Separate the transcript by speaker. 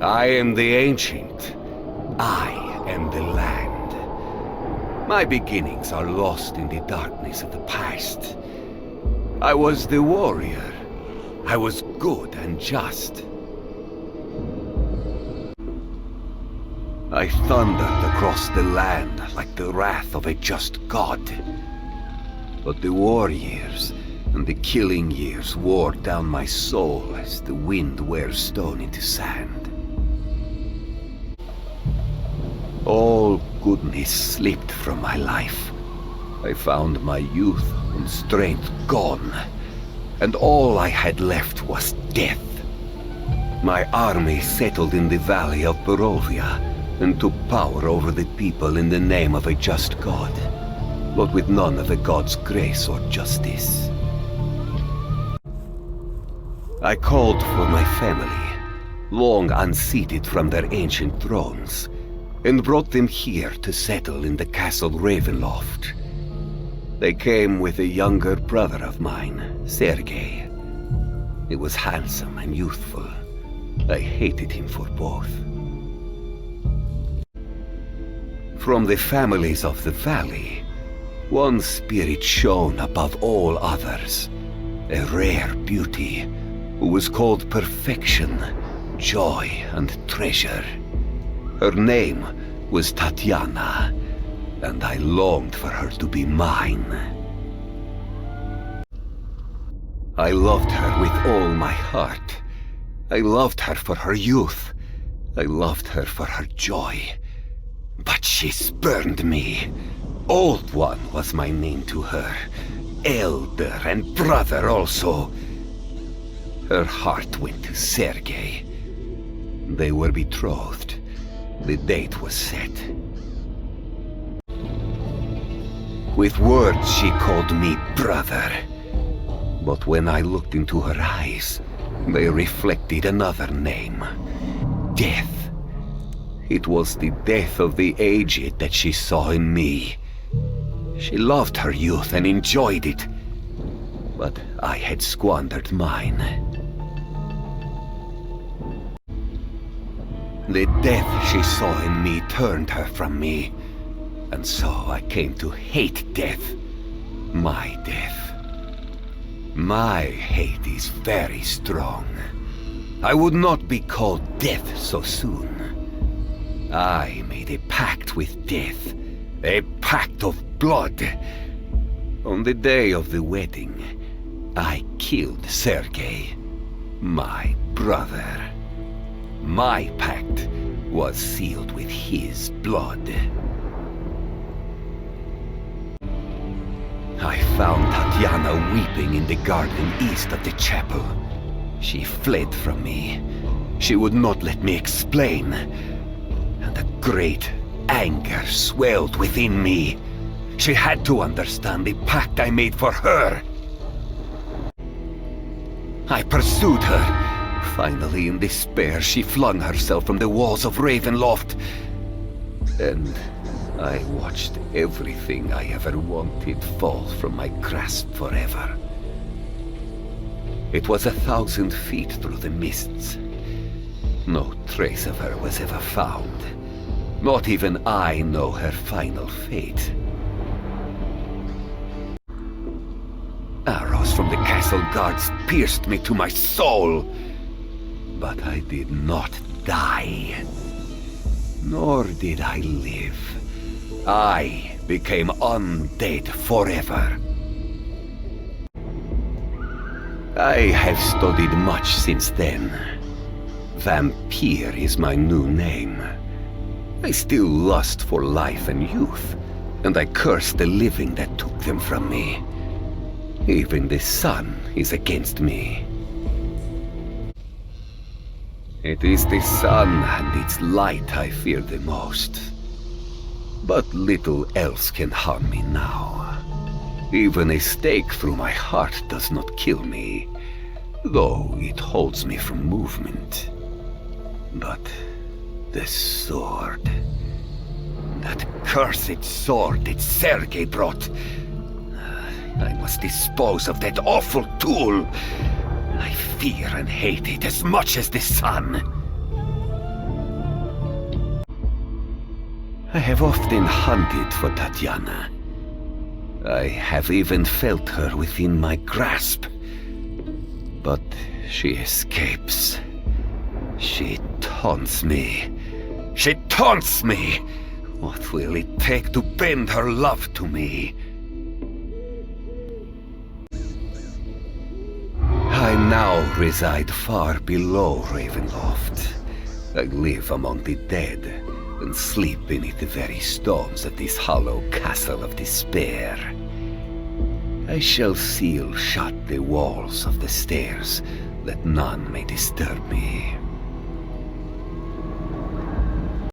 Speaker 1: I am the Ancient. I am the land. My beginnings are lost in the darkness of the past. I was the warrior. I was good and just. I thundered across the land like the wrath of a just god. But the war years and the killing years wore down my soul as the wind wears stone into sand. All goodness slipped from my life. I found my youth and strength gone, and all I had left was death. My army settled in the valley of Barovina and took power over the people in the name of a just god, but with none of a god's grace or justice. I called for my family, long unseated from their ancient thrones, and brought them here to settle in the castle Ravenloft. They came with a younger brother of mine, Sergei. He was handsome and youthful. I hated him for both. From the families of the valley, one spirit shone above all others, a rare beauty who was called perfection, joy, and treasure. Her name was Tatiana, and I longed for her to be mine. I loved her with all my heart. I loved her for her youth. I loved her for her joy. But she spurned me. Old One was my name to her. Elder and brother also. Her heart went to Sergei. They were betrothed. The date was set. With words she called me brother. But when I looked into her eyes, they reflected another name. Death. It was the death of the aged that she saw in me. She loved her youth and enjoyed it, but I had squandered mine. The death she saw in me turned her from me, and so I came to hate death. My death. My hate is very strong. I would not be called death so soon. I made a pact with death, a pact of blood. On the day of the wedding, I killed Sergei, my brother. My pact was sealed with his blood. I found Tatiana weeping in the garden east of the chapel. She fled from me. She would not let me explain. And a great anger swelled within me. She had to understand the pact I made for her. I pursued her. Finally, in despair, she flung herself from the walls of Ravenloft. And I watched everything I ever wanted fall from my grasp forever. It was 1,000 feet through the mists. No trace of her was ever found. Not even I know her final fate. Arrows from the castle guards pierced me to my soul. But I did not die. Nor did I live. I became undead forever. I have studied much since then. Vampire is my new name. I still lust for life and youth, and I curse the living that took them from me. Even the sun is against me. It is the sun and its light I fear the most. But little else can harm me now. Even a stake through my heart does not kill me, though it holds me from movement. But the sword... that cursed sword that Sergei brought... I must dispose of that awful tool. I fear and hate it as much as the sun. I have often hunted for Tatiana. I have even felt her within my grasp. But she escapes. She taunts me. She taunts me! What will it take to bend her love to me? I now reside far below Ravenloft. I live among the dead, and sleep beneath the very stones of this hollow castle of despair. I shall seal shut the walls of the stairs, that none may disturb me.